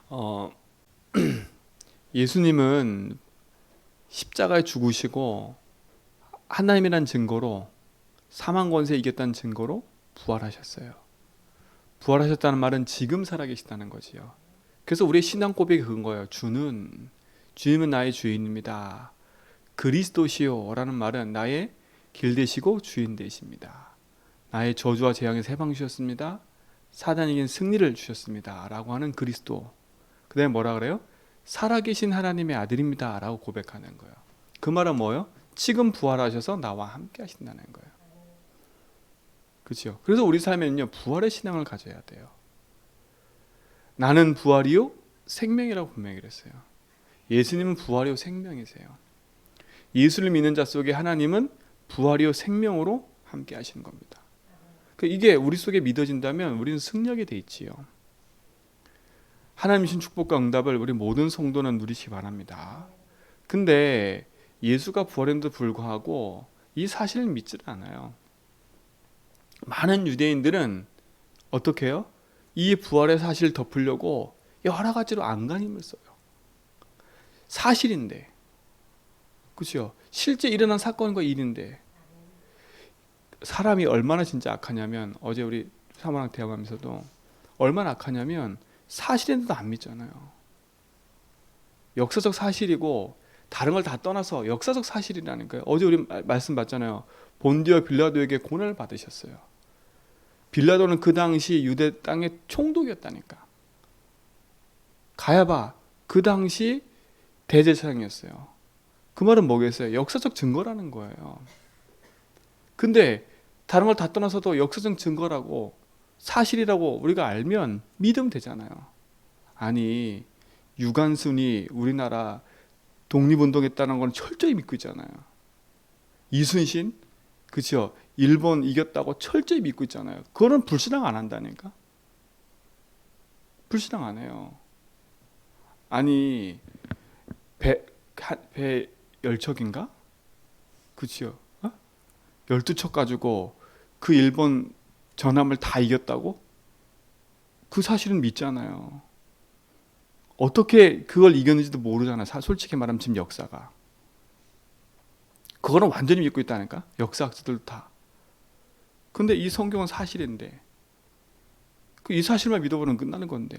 어, 예수님은 십자가에 죽으시고 하나님이란 증거로 사망 권세에 이겼다는 증거로 부활하셨어요. 부활하셨다는 말은 지금 살아계시다는 거지요. 그래서 우리의 신앙 고백이 그건 거예요. 주님은 나의 주인입니다. 그리스도시요 라는 말은 나의 길 되시고 주인 되십니다. 나의 저주와 재앙에서 해방 주셨습니다. 사단에게는 승리를 주셨습니다. 라고 하는 그리스도. 그 다음에 뭐라 그래요? 살아계신 하나님의 아들입니다. 라고 고백하는 거예요. 그 말은 뭐예요? 지금 부활하셔서 나와 함께 하신다는 거예요. 그렇죠? 그래서 우리 삶에는요, 부활의 신앙을 가져야 돼요. 나는 부활이요 생명이라고 분명히 그랬어요. 예수님은 부활이요 생명이세요. 예수를 믿는 자 속에 하나님은 부활이요 생명으로 함께 하시는 겁니다. 이게 우리 속에 믿어진다면 우리는 승리하게 돼 있지요. 하나님 주신 축복과 응답을 우리 모든 성도는 누리시기 바랍니다. 근데 예수가 부활했는데도 불구하고 이 사실을 믿지를 않아요. 많은 유대인들은 어떻게 해요? 이 부활의 사실을 덮으려고 여러 가지로 안간힘을 써요. 사실인데, 그렇죠? 실제 일어난 사건과 일인데 사람이 얼마나 진짜 악하냐면, 어제 우리 사모랑 대화하면서도 얼마나 악하냐면 사실인데도 안 믿잖아요. 역사적 사실이고 다른 걸 다 떠나서 역사적 사실이라는 거예요. 어제 우리 말씀 봤잖아요. 본디오 빌라도에게 고난을 받으셨어요. 빌라도는 그 당시 유대 땅의 총독이었다니까. 가야바 그 당시 대제사장이었어요. 그 말은 뭐겠어요? 역사적 증거라는 거예요. 근데 다른 걸 다 떠나서도 역사적 증거라고 사실이라고 우리가 알면 믿으면 되잖아요. 아니, 유관순이 우리나라 독립운동했다는 건 철저히 믿고 있잖아요. 이순신, 그렇죠? 일본 이겼다고 철저히 믿고 있잖아요. 그거는 불신앙 안 한다니까. 불신앙 안 해요. 아니, 배 열척인가? 그치요? 12척 가지고 그 일본 전함을 다 이겼다고? 그 사실은 믿잖아요. 어떻게 그걸 이겼는지도 모르잖아요. 솔직히 말하면 지금 역사가. 그거는 완전히 믿고 있다니까. 역사학자들도 다. 근데 이 성경은 사실인데 이 사실만 믿어보면 끝나는 건데.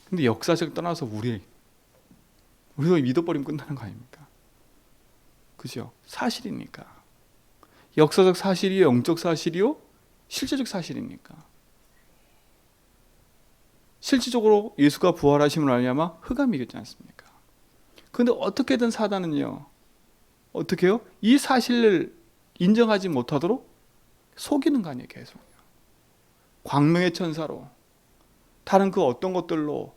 근데 역사적 떠나서 우리가 믿어버리면 끝나는 거 아닙니까? 그죠? 사실이니까. 역사적 사실이요, 영적 사실이요, 실제적 사실이니까. 실질적으로 예수가 부활하심을 알냐마 흑암이 이겼지 않습니까? 근데 어떻게든 사단은요, 어떻게 해요? 이 사실을 인정하지 못하도록 속이는 거 아니에요, 계속. 광명의 천사로, 다른 그 어떤 것들로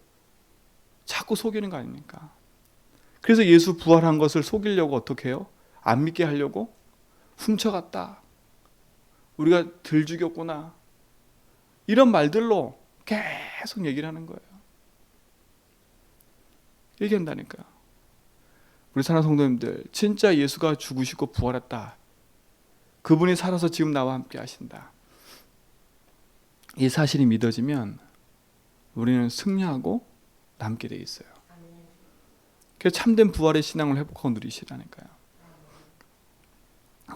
자꾸 속이는 거 아닙니까? 그래서 예수 부활한 것을 속이려고 어떻게 해요? 안 믿게 하려고 훔쳐갔다. 우리가 들 죽였구나. 이런 말들로 계속 얘기를 하는 거예요. 얘기한다니까요. 우리 사랑하는 성도님들, 진짜 예수가 죽으시고 부활했다. 그분이 살아서 지금 나와 함께 하신다. 이 사실이 믿어지면 우리는 승리하고 남게 돼 있어요. 그래서 참된 부활의 신앙을 회복하고 누리시라니까요.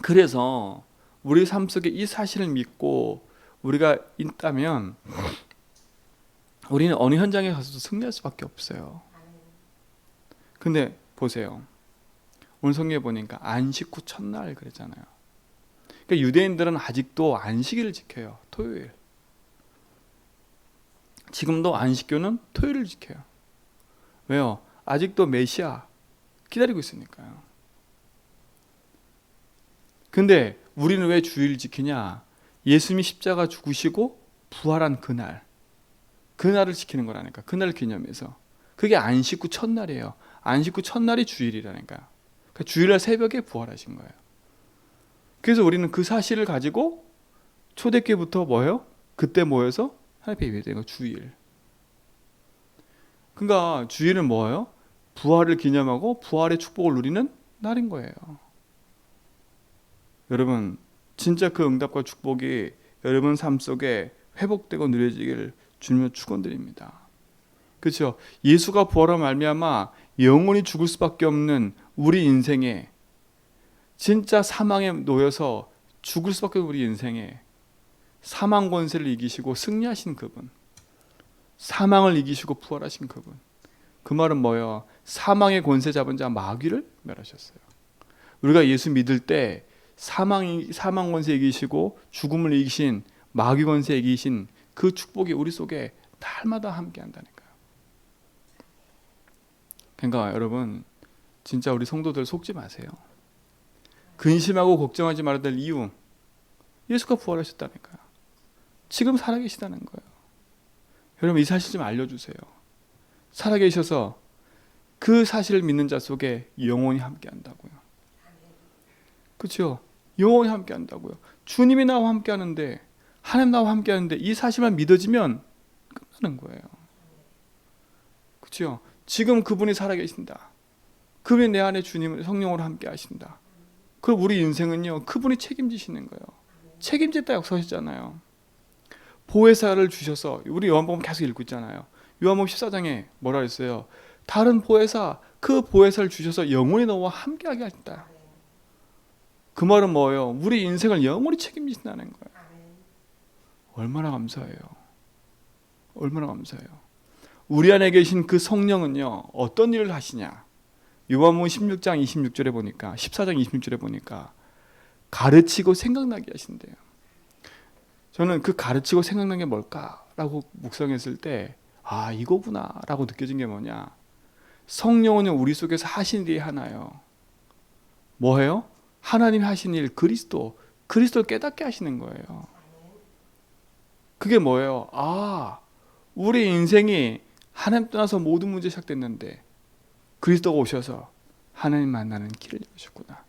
그래서 우리 삶 속에 이 사실을 믿고 우리가 있다면 우리는 어느 현장에 가서도 승리할 수밖에 없어요. 근데 보세요. 오늘 성경에 보니까 안식 후 첫날 그랬잖아요. 그러니까 유대인들은 아직도 안식일을 지켜요. 토요일. 지금도 안식교는 토요일을 지켜요. 왜요? 아직도 메시아 기다리고 있으니까요. 근데 우리는 왜 주일을 지키냐? 예수님이 십자가 죽으시고 부활한 그날을 지키는 거라니까. 그날 기념해서. 그게 안식 후 첫날이에요. 안식 후 첫날이 주일이라니까요. 그러니까 주일날 새벽에 부활하신 거예요. 그래서 우리는 그 사실을 가지고 초대교회부터 뭐예요? 그때 모여서 하나님 앞에 예배드리는 거 주일. 그러니까 주일은 뭐예요? 부활을 기념하고 부활의 축복을 누리는 날인 거예요. 여러분, 진짜 그 응답과 축복이 여러분 삶 속에 회복되고 누려지길 주님을 축원드립니다. 그렇죠? 예수가 부활함 말미암아 영원히 죽을 수밖에 없는 우리 인생에, 진짜 사망에 놓여서 죽을 수밖에 없는 우리 인생에 사망 권세를 이기시고 승리하신 그분, 사망을 이기시고 부활하신 그분. 그 말은 뭐예요? 사망의 권세 잡은 자 마귀를 멸하셨어요. 우리가 예수 믿을 때 사망 권세 이기시고 죽음을 이기신, 마귀 권세 이기신 그 축복이 우리 속에 날마다 함께 한다니까요. 그러니까 여러분, 진짜 우리 성도들 속지 마세요. 근심하고 걱정하지 말아야 될 이유, 예수가 부활하셨다니까요. 지금 살아계시다는 거예요. 여러분, 이 사실 좀 알려주세요. 살아계셔서 그 사실을 믿는 자 속에 영원히 함께 한다고요. 그렇죠? 영원히 함께 한다고요. 주님이 나와 함께 하는데, 하나님 나와 함께 하는데 이 사실만 믿어지면 끝나는 거예요. 그렇죠? 지금 그분이 살아계신다. 그분이 내 안에 주님을 성령으로 함께 하신다. 그럼 우리 인생은요, 그분이 책임지시는 거예요. 책임졌다 역사하셨잖아요. 보혜사를 주셔서, 우리 요한복음 계속 읽고 있잖아요. 요한복음 14장에 뭐라 했어요? 다른 보혜사, 그 보혜사를 주셔서 영원히 너와 함께하게 하신다. 그 말은 뭐예요? 우리 인생을 영원히 책임지신다는 거예요. 얼마나 감사해요. 얼마나 감사해요. 우리 안에 계신 그 성령은요, 어떤 일을 하시냐? 요한복음 16장 26절에 보니까, 14장 26절에 보니까 가르치고 생각나게 하신대요. 저는 그 가르치고 생각난 게 뭘까라고 묵상했을 때, 아, 이거구나 라고 느껴진 게 뭐냐, 성령은 우리 속에서 하신 일이 하나요. 뭐예요? 하나님이 하신 일, 그리스도를 깨닫게 하시는 거예요. 그게 뭐예요? 아, 우리 인생이 하나님 떠나서 모든 문제 시작됐는데 그리스도가 오셔서 하나님 만나는 길을 열어주셨구나,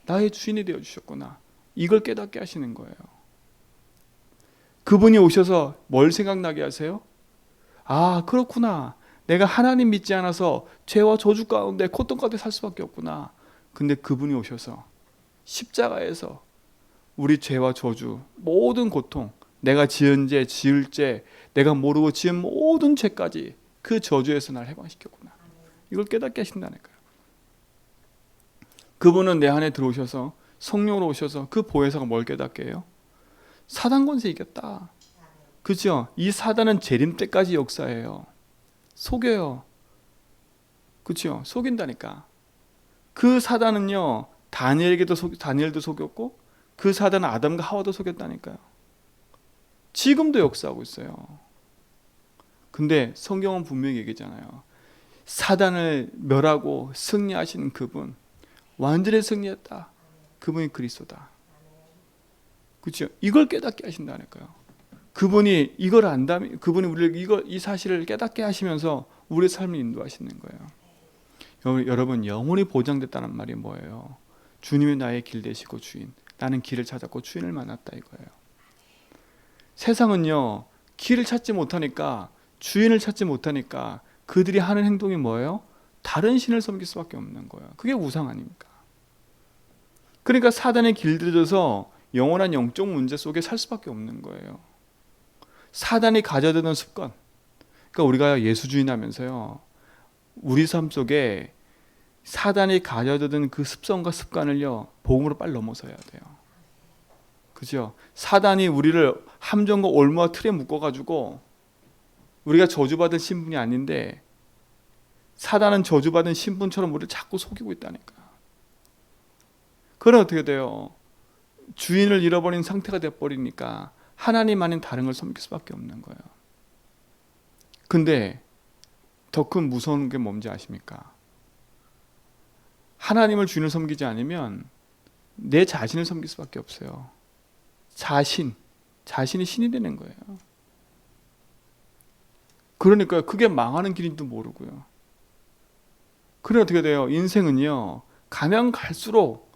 나의 주인이 되어주셨구나, 이걸 깨닫게 하시는 거예요. 그분이 오셔서 뭘 생각나게 하세요? 아, 그렇구나, 내가 하나님 믿지 않아서 죄와 저주 가운데 고통 가운데 살 수밖에 없구나. 근데 그분이 오셔서 십자가에서 우리 죄와 저주, 모든 고통, 내가 지은 죄, 지을 죄, 내가 모르고 지은 모든 죄까지 그 저주에서 날 해방시켰구나, 이걸 깨닫게 하신다니까요. 그분은 내 안에 들어오셔서 성령으로 오셔서 그 보혜사가 뭘 깨닫게 해요? 사단 권세 이겼다. 그죠? 이 사단은 재림 때까지 역사해요. 속여요. 그죠? 속인다니까. 그 사단은요, 다니엘도 속였고, 그 사단은 아담과 하와도 속였다니까요. 지금도 역사하고 있어요. 근데 성경은 분명히 얘기잖아요. 사단을 멸하고 승리하시는 그분, 완전히 승리했다. 그분이 그리스도다. 그렇죠? 이걸 깨닫게 하신다니까요. 그분이 이걸 안다면, 그분이 우리를 이 사실을 깨닫게 하시면서 우리의 삶을 인도하시는 거예요. 여러분, 영원히 보장됐다는 말이 뭐예요? 주님이 나의 길 되시고 주인, 나는 길을 찾았고 주인을 만났다 이거예요. 세상은요, 길을 찾지 못하니까, 주인을 찾지 못하니까 그들이 하는 행동이 뭐예요? 다른 신을 섬길 수밖에 없는 거예요. 그게 우상 아닙니까? 그러니까 사단에 길들여져서 영원한 영적 문제 속에 살 수밖에 없는 거예요. 사단이 가져드는 습관, 그러니까 우리가 예수주의 하면서요, 우리 삶 속에 사단이 가져드는 그 습성과 습관을요, 복음으로 빨리 넘어서야 돼요. 그죠? 사단이 우리를 함정과 올무와 틀에 묶어가지고 우리가 저주받은 신분이 아닌데, 사단은 저주받은 신분처럼 우리를 자꾸 속이고 있다니까. 그럼 어떻게 돼요? 주인을 잃어버린 상태가 돼버리니까 하나님 아닌 다른 걸 섬길 수밖에 없는 거예요. 근데 더 큰 무서운 게 뭔지 아십니까? 하나님을 주인을 섬기지 않으면 내 자신을 섬길 수밖에 없어요. 자신이 신이 되는 거예요. 그러니까 그게 망하는 길인지도 모르고요. 그래 어떻게 돼요? 인생은요, 가면 갈수록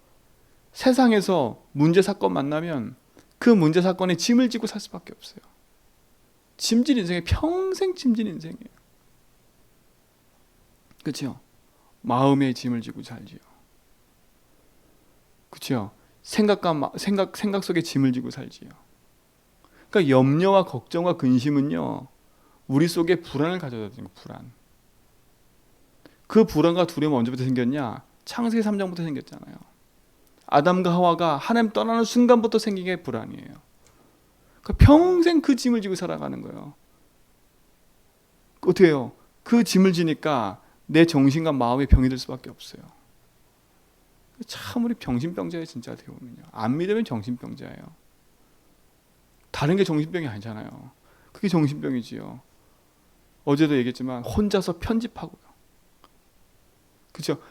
세상에서 문제 사건 만나면 그 문제 사건에 짐을 지고 살 수밖에 없어요. 짐진 인생에 평생 짐진 인생이에요. 그렇죠? 마음의 짐을 지고 살지요. 그렇죠? 생각 속에 짐을 지고 살지요. 그러니까 염려와 걱정과 근심은요, 우리 속에 불안을 가져다 주는 거예요. 불안. 그 불안과 두려움 언제부터 생겼냐? 창세기 3장부터 생겼잖아요. 아담과 하와가 하나님 떠나는 순간부터 생긴 게 불안이에요. 그러니까 평생 그 짐을 지고 살아가는 거예요. 어떻게 해요? 그 짐을 지니까 내 정신과 마음의 병이 될 수밖에 없어요. 참 우리 정신병자예요. 진짜 어떻게 보면요. 안 믿으면 정신병자예요. 다른 게 정신병이 아니잖아요. 그게 정신병이지요. 어제도 얘기했지만 혼자서 편집하고요. 그렇죠?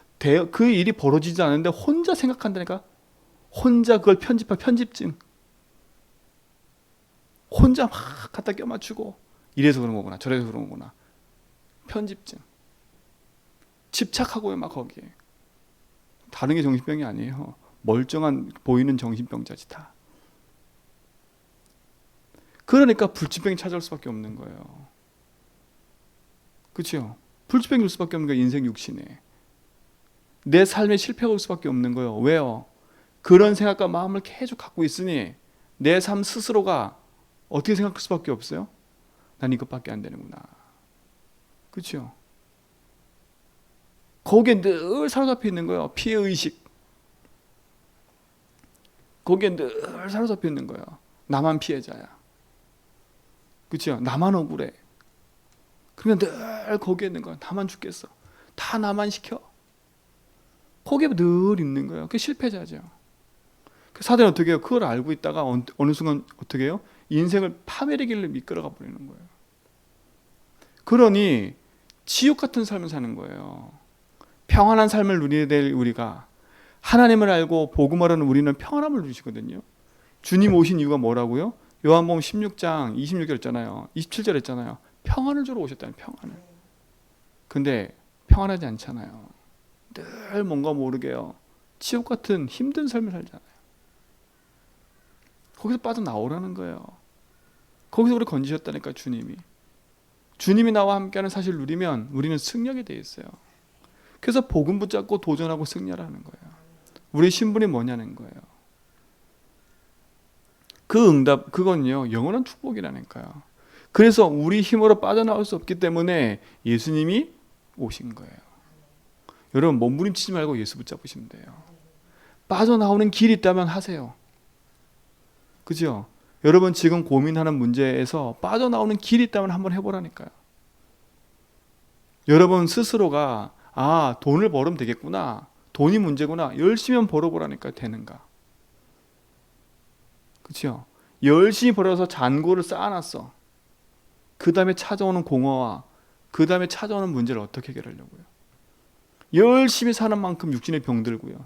그 일이 벌어지지 않는데 혼자 생각한다니까. 혼자 그걸 편집할 편집증. 혼자 막 갖다 껴맞추고 이래서 그런 거구나 저래서 그런 거구나. 편집증. 집착하고요 막 거기에. 다른 게 정신병이 아니에요. 멀쩡한 보이는 정신병자지 다. 그러니까 불치병이 찾아올 수밖에 없는 거예요. 그렇죠? 불치병이 올 수밖에 없는 거예요. 인생 육신에. 내 삶에 실패가 올 수밖에 없는 거예요. 왜요? 그런 생각과 마음을 계속 갖고 있으니 내 삶 스스로가 어떻게 생각할 수밖에 없어요? 난 이것밖에 안 되는구나. 그렇죠? 거기에 늘 사로잡혀 있는 거예요. 피해의식. 거기에 늘 사로잡혀 있는 거예요. 나만 피해자야. 그렇죠? 나만 억울해. 그러니까 늘 거기에 있는 거야. 나만 죽겠어. 다 나만 시켜. 거기에 늘 있는 거예요. 그게 실패자죠. 사단은 어떻게 해요? 그걸 알고 있다가 어느 순간 어떻게 해요? 인생을 파멸의 길로 이끌어가 버리는 거예요. 그러니 지옥 같은 삶을 사는 거예요. 평안한 삶을 누리게 될 우리가 하나님을 알고 복음을 하는 우리는 평안함을 누리시거든요. 주님 오신 이유가 뭐라고요? 요한복음 16장 26절 했잖아요. 27절 했잖아요. 평안을 주러 오셨다는 평안을. 근데 평안하지 않잖아요. 늘 뭔가 모르게요. 지옥 같은 힘든 삶을 살잖아요. 거기서 빠져나오라는 거예요. 거기서 우리 건지셨다니까 주님이. 주님이 나와 함께하는 사실을 누리면 우리는 승리하게 돼 있어요. 그래서 복음 붙잡고 도전하고 승리하라는 거예요. 우리의 신분이 뭐냐는 거예요. 그 응답, 그건요 영원한 축복이라니까요. 그래서 우리 힘으로 빠져나올 수 없기 때문에 예수님이 오신 거예요. 여러분 몸부림치지 말고 예수 붙잡으시면 돼요. 빠져나오는 길이 있다면 하세요. 그죠? 여러분 지금 고민하는 문제에서 빠져나오는 길이 있다면 한번 해보라니까요. 여러분 스스로가 돈을 벌으면 되겠구나. 돈이 문제구나. 열심히 벌어보라니까 되는가. 그렇죠? 열심히 벌어서 잔고를 쌓아놨어. 그 다음에 찾아오는 공허와 그 다음에 찾아오는 문제를 어떻게 해결하려고요? 열심히 사는 만큼 육신의 병들고요.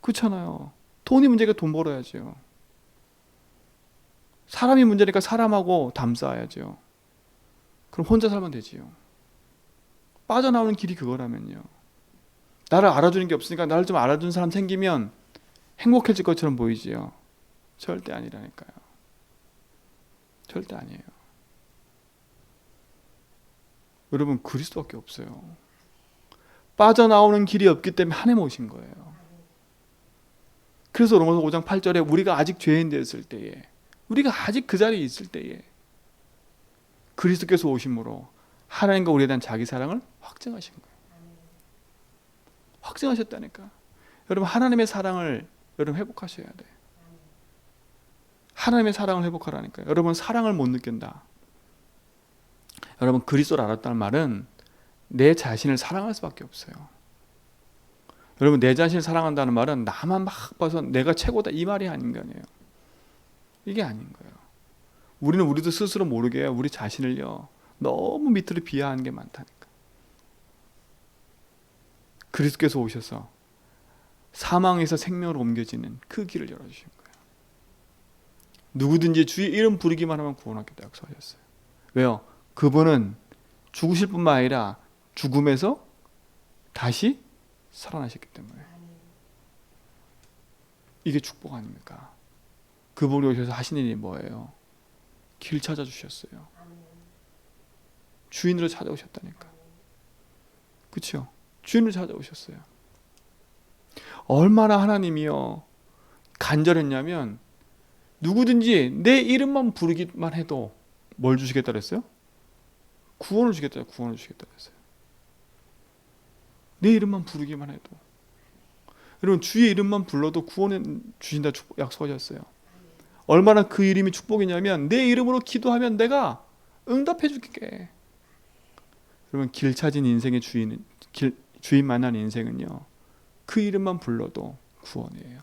그렇잖아요. 돈이 문제가 돈 벌어야죠. 사람이 문제니까 사람하고 담 쌓아야죠. 그럼 혼자 살면 되지요. 빠져나오는 길이 그거라면요. 나를 알아주는 게 없으니까 나를 좀 알아주는 사람 생기면 행복해질 것처럼 보이지요. 절대 아니라니까요. 절대 아니에요. 여러분 그리스도밖에 없어요. 빠져나오는 길이 없기 때문에 하나님 오신 거예요. 그래서 로마서 5장 8절에 우리가 아직 죄인 되었을 때에, 우리가 아직 그 자리에 있을 때에 그리스도께서 오심으로 하나님과 우리에 대한 자기 사랑을 확증하신 거예요. 확증하셨다니까. 여러분 하나님의 사랑을 여러분 회복하셔야 돼. 하나님의 사랑을 회복하라니까요. 여러분 사랑을 못 느낀다. 여러분 그리스도를 알았다는 말은 내 자신을 사랑할 수밖에 없어요. 여러분 내 자신을 사랑한다는 말은 나만 막 봐서 내가 최고다 이 말이 아닌 거 아니에요. 이게 아닌 거예요. 우리는 우리도 스스로 모르게 우리 자신을요 너무 밑으로 비하하는 게 많다니까. 그리스도께서 오셔서 사망에서 생명으로 옮겨지는 그 길을 열어주신 거예요. 누구든지 주의 이름 부르기만 하면 구원하겠다 약속하셨어요. 왜요? 그분은 죽으실 뿐만 아니라 죽음에서 다시 살아나셨기 때문에. 이게 축복 아닙니까? 그분이 오셔서 하신 일이 뭐예요? 길 찾아주셨어요. 주인으로 찾아오셨다니까. 그렇죠? 주인으로 찾아오셨어요. 얼마나 하나님이요 간절했냐면 누구든지 내 이름만 부르기만 해도 뭘 주시겠다 그랬어요? 구원을 주겠다. 구원을 주겠다 그랬어요. 내 이름만 부르기만 해도. 여러분 주의 이름만 불러도 구원을 주신다 약속하셨어요. 얼마나 그 이름이 축복이냐면 내 이름으로 기도하면 내가 응답해 줄게. 여러분 길 찾은 인생의 주인 만난 인생은요. 그 이름만 불러도 구원이에요.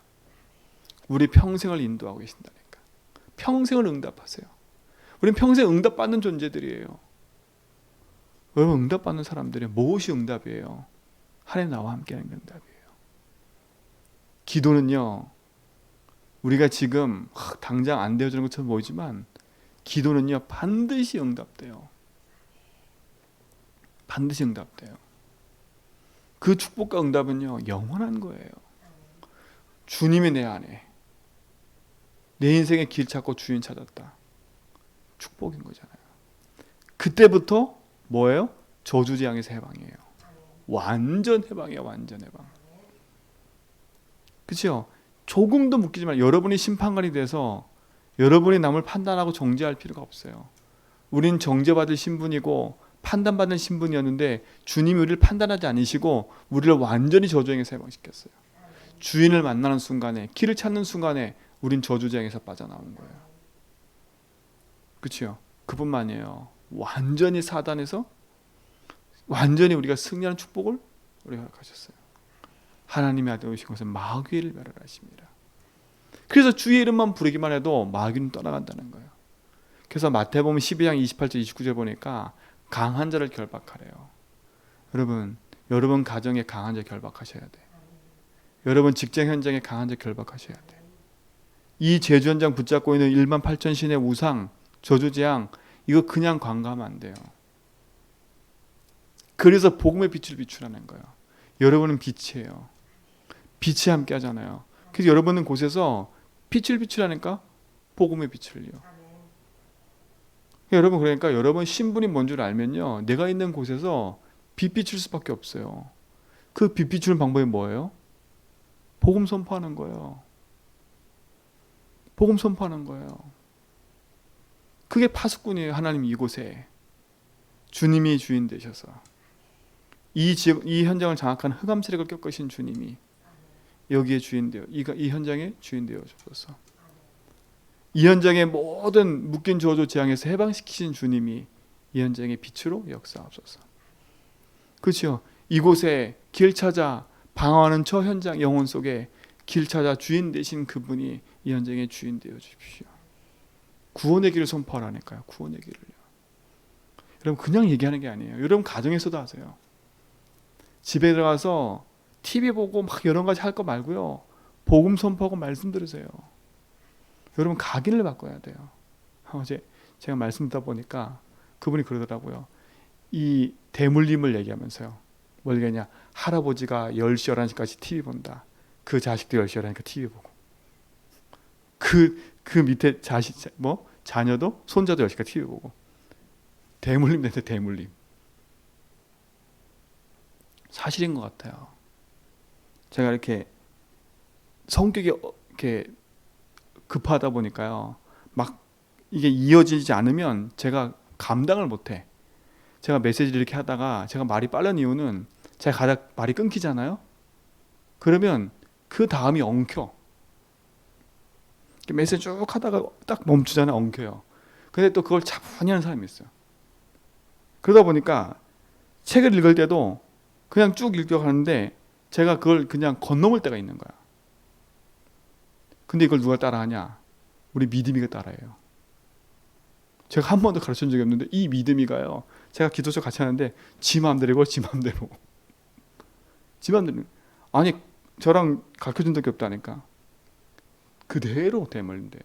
우리 평생을 인도하고 계신다니까. 평생을 응답하세요. 우리는 평생 응답받는 존재들이에요. 여러분 응답받는 사람들이 무엇이 응답이에요? 하나님 나와 함께하는 게 응답이에요. 기도는요. 우리가 지금 당장 안 되어주는 것처럼 보이지만 기도는요. 반드시 응답돼요. 반드시 응답돼요. 그 축복과 응답은요. 영원한 거예요. 주님이 내 안에 내 인생의 길 찾고 주인 찾았다. 축복인 거잖아요. 그때부터 뭐예요? 저주재앙에서 해방이에요. 완전 해방이에요. 완전 해방. 그렇죠? 조금도 묶이지 말아요. 여러분이 심판관이 돼서 여러분이 남을 판단하고 정죄할 필요가 없어요. 우린 정죄받을 신분이고 판단받는 신분이었는데 주님이 우리를 판단하지 않으시고 우리를 완전히 저주행에서 해방시켰어요. 주인을 만나는 순간에, 길을 찾는 순간에 우린 저주쟁에서 빠져나온 거예요. 그렇죠? 그뿐만이에요. 완전히 사단에서 완전히 우리가 승리하는 축복을 우리가 가졌어요. 하나님의 아들 오신 것은 마귀를 멸하십니다. 그래서 주의 이름만 부르기만 해도 마귀는 떠나간다는 거예요. 그래서 마태복음 12장 28절 29절 보니까 강한 자를 결박하래요. 여러분 가정에 강한 자 결박하셔야 돼. 여러분 직장 현장에 강한 자 결박하셔야 돼. 이 제주 현장 붙잡고 있는 1만 8천 신의 우상, 저주재앙 이거 그냥 관가하면 안 돼요. 그래서 복음의 빛을 비추라는 거예요. 여러분은 빛이에요. 빛이 함께 하잖아요. 그래서 여러분은 곳에서 빛을 비추라니까 복음의 빛을요. 여러분 그러니까 여러분 신분이 뭔 줄 알면요. 내가 있는 곳에서 빛 비출 수밖에 없어요. 그 빛 비추는 방법이 뭐예요? 복음 선포하는 거예요. 복음 선포하는 거예요. 그게 파수꾼이에요. 하나님 이곳에 주님이 주인 되셔서 이 현장을 장악한 흑암 세력을 꺾으신 주님이 여기에 주인 되어 이 현장에 주인 되어 주셔서 이 현장의 모든 묶인 저주 재앙에서 해방시키신 주님이 이 현장의 빛으로 역사하옵소서. 그렇죠? 이곳에 길 찾아 방황하는 저 현장 영혼 속에 길 찾아 주인 되신 그분이 이 현장의 주인 되어 주십시오. 구원의 길을 선포하라니까요. 구원의 길을요. 여러분 그냥 얘기하는 게 아니에요. 여러분 가정에서도 하세요. 집에 들어가서 TV 보고 막 여러 가지 할 거 말고요. 복음 선포하고 말씀 들으세요. 여러분 각인을 바꿔야 돼요. 어제 제가 말씀 듣다 보니까 그분이 그러더라고요. 이 대물림을 얘기하면서요. 뭘 얘기하냐. 할아버지가 10시, 11시까지 TV 본다. 그 자식도 10시, 11시니까 TV 보고. 그 밑에 자녀도 손자도 10시까지 TV 보고. 대물림 됐는데 대물림. 사실인 것 같아요. 제가 이렇게 성격이 이렇게 급하다 보니까요. 막 이게 이어지지 않으면 제가 감당을 못해. 제가 메시지를 이렇게 하다가 제가 말이 빠른 이유는 제가 가다 말이 끊기잖아요. 그러면 그 다음이 엉켜. 메시지 쭉 하다가 딱 멈추잖아요. 엉켜요. 근데 또 그걸 차분히 하는 사람이 있어요. 그러다 보니까 책을 읽을 때도 그냥 쭉 읽어가는데 제가 그걸 그냥 건너올 때가 있는 거야. 근데 이걸 누가 따라하냐? 우리 믿음이가 따라해요. 제가 한 번도 가르친 적이 없는데 이 믿음이가요. 제가 기도서 같이 하는데 지 마음대로 지 마음대로. 지 마음대로. 아니 저랑 가르쳐준 적이 없다니까. 그대로 대물림돼요.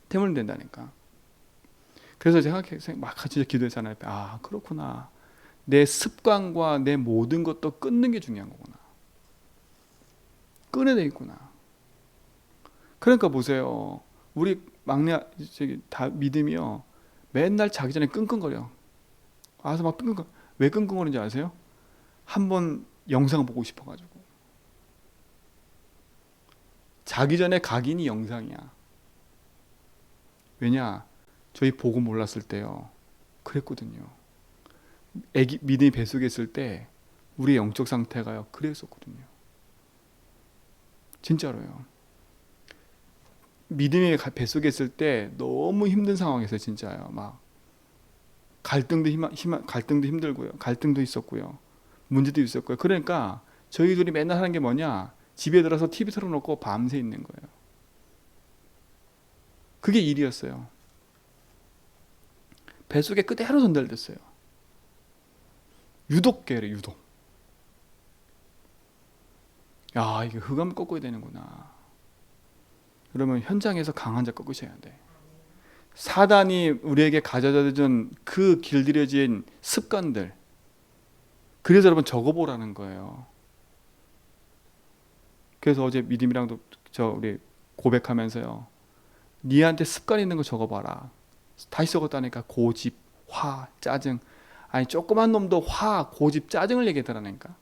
대물림된다니까. 그래서 제가 막 진짜 기도했잖아요. 아 그렇구나. 내 습관과 내 모든 것도 끊는 게 중요한 거구나. 끊어야 되겠구나. 그러니까 보세요. 우리 막내 다 믿음이요. 맨날 자기 전에 끙끙거려. 와서 막 끙끙거려. 왜 끙끙거리는지 아세요? 한번 영상 보고 싶어가지고. 자기 전에 각인이 영상이야. 왜냐? 저희 보고 몰랐을 때요. 그랬거든요. 믿음이 뱃속에 있을 때 우리의 영적 상태가요. 그랬었거든요. 진짜로요. 믿음이 뱃속에 있을 때 너무 힘든 상황에서 진짜요. 막 갈등도 힘들고요. 갈등도 있었고요. 문제도 있었고요. 그러니까 저희들이 맨날 하는 게 뭐냐? 집에 들어서 TV 틀어놓고 밤새 있는 거예요. 그게 일이었어요. 뱃속에 그대로 전달됐어요. 유독계래, 유독. 야, 이게 흑암을 꺾어야 되는구나. 그러면 현장에서 강한 자 꺾으셔야 돼. 사단이 우리에게 가져다 준 그 길들여진 습관들. 그래서 여러분 적어보라는 거예요. 그래서 어제 믿음이랑도 우리 고백하면서요. 니한테 습관 있는 거 적어봐라. 다시 적었다니까. 고집, 화, 짜증. 아니 조그만 놈도 화, 고집, 짜증을 얘기하더라니까.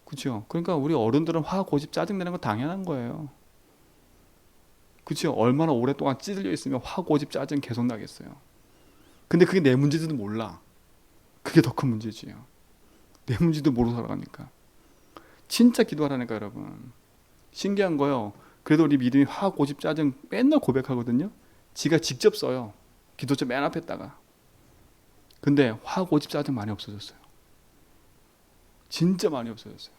그렇죠? 그러니까 우리 어른들은 화, 고집, 짜증 내는 거 당연한 거예요. 그렇죠? 얼마나 오랫동안 찌들려 있으면 화, 고집, 짜증 계속 나겠어요. 근데 그게 내 문제지도 몰라. 그게 더 큰 문제지요. 내 문제도 모르고 살아가니까. 진짜 기도하라니까 여러분. 신기한 거요. 그래도 우리 믿음이 화, 고집, 짜증 맨날 고백하거든요. 지가 직접 써요. 기도처 맨 앞에다가. 근데 화, 고집, 짜증 많이 없어졌어요. 진짜 많이 없어졌어요.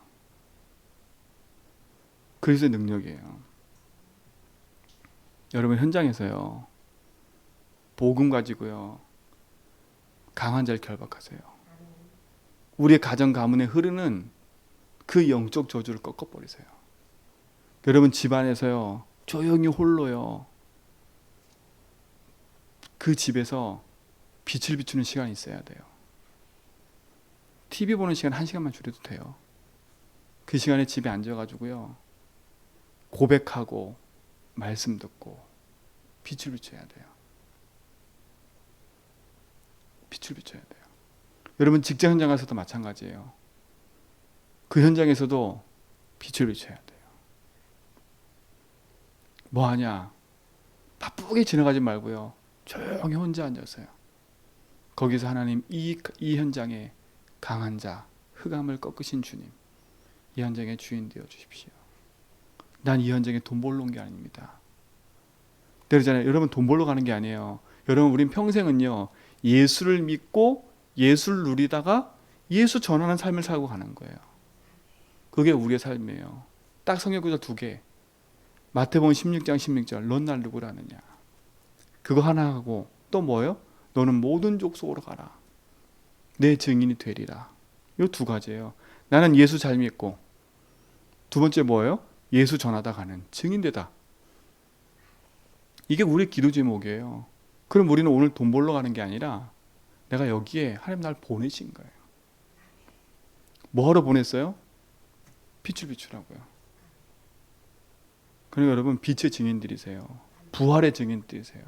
그리스도의 능력이에요. 여러분 현장에서요. 복음 가지고요. 강한 자를 결박하세요. 우리의 가정 가문에 흐르는 그 영적 저주를 꺾어버리세요. 여러분 집안에서요. 조용히 홀로요. 그 집에서 빛을 비추는 시간이 있어야 돼요. TV 보는 시간 1시간만 줄여도 돼요. 그 시간에 집에 앉아가지고요. 고백하고 말씀 듣고 빛을 비춰야 돼요. 빛을 비춰야 돼요. 여러분 직장 현장 가서도 마찬가지예요. 그 현장에서도 빛을 비춰야 돼요. 뭐 하냐? 바쁘게 지나가지 말고요. 조용히 혼자 앉았어요. 거기서 하나님 이 현장에 강한 자, 흑암을 꺾으신 주님, 이 현장의 주인 되어 주십시오. 난 이 현장에 돈 벌러 온 게 아닙니다. 그러잖아요. 여러분 돈 벌러 가는 게 아니에요. 여러분 우린 평생은요. 예수를 믿고 예수를 누리다가 예수 전하는 삶을 살고 가는 거예요. 그게 우리의 삶이에요. 딱 성경 구절 2개. 마태복음 16장 16절 넌 날 누구라 하느냐. 그거 하나 하고 또 뭐예요? 너는 모든 족속으로 가라. 내 증인이 되리라. 이 2가지예요. 나는 예수 잘 믿고 두 번째 뭐예요? 예수 전하다 가는 증인되다. 이게 우리 기도 제목이에요. 그럼 우리는 오늘 돈 벌러 가는 게 아니라 내가 여기에 하나님 날 보내신 거예요. 뭐하러 보냈어요? 빛을 비추라고요. 그러니까 여러분 빛의 증인들이세요. 부활의 증인들이세요.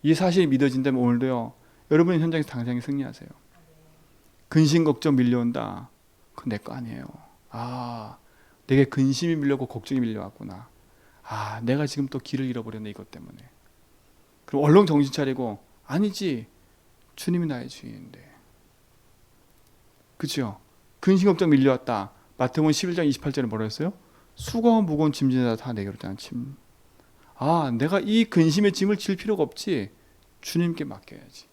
이 사실이 믿어진다면 오늘도요. 여러분의 현장에서 당장에 승리하세요. 근심 걱정 밀려온다. 그건 내 거 아니에요. 아, 내게 근심이 밀려고 걱정이 밀려왔구나. 아, 내가 지금 또 길을 잃어버렸네 이것 때문에. 그럼 얼른 정신 차리고 아니지. 주님이 나의 주인인데. 그렇죠? 근심 걱정 밀려왔다. 마태복음 11장 28절에 뭐라 했어요? 수고와 무거운 짐진 다 내게로 다 짐. 아, 내가 이 근심의 짐을 질 필요가 없지. 주님께 맡겨야지.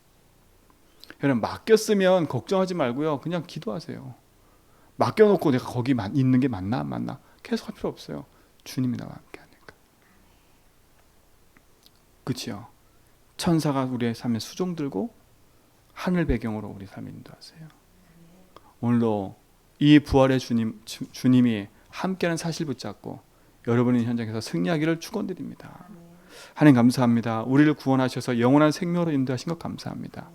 여러분 맡겼으면 걱정하지 말고요. 그냥 기도하세요. 맡겨놓고 내가 거기 있는 게 맞나 안 맞나 계속 할 필요 없어요. 주님이 나와 함께 하니까. 그렇죠? 천사가 우리의 삶에 수종 들고 하늘 배경으로 우리 삶을 인도하세요. 오늘도 이 부활의 주님이 함께하는 사실 붙잡고 여러분의 현장에서 승리하기를 축원드립니다. 하나님 감사합니다. 우리를 구원하셔서 영원한 생명으로 인도하신 것 감사합니다.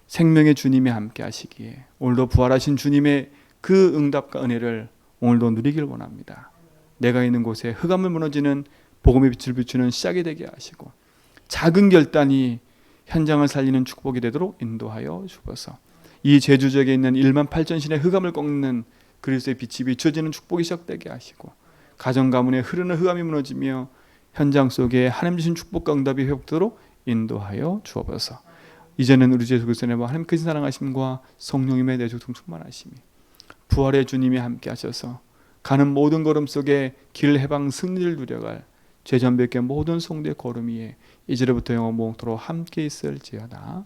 생명의 주님이 함께 하시기에 오늘도 부활하신 주님의 그 응답과 은혜를 오늘도 누리길 원합니다. 내가 있는 곳에 흑암을 무너지는 복음의 빛을 비추는 시작이 되게 하시고 작은 결단이 현장을 살리는 축복이 되도록 인도하여 주옵소서. 이 제주 지역에 있는 1만 8천 신의 흑암을 꺾는 그리스도의 빛이 비춰지는 축복이 시작되게 하시고 가정 가문에 흐르는 흑암이 무너지며 현장 속에 하나님 주신 축복과 응답이 회복되도록 인도하여 주옵소서. 이제는 우리 주 예수 그리스도의 하나님 크신 사랑하심과 성령님의 내주통 충만하심이 부활의 주님이 함께 하셔서 가는 모든 걸음 속에 길 해방 승리를 누려갈 죄전백의 모든 성도의 걸음 위에 이제부터 영원토록 함께 있을지어다.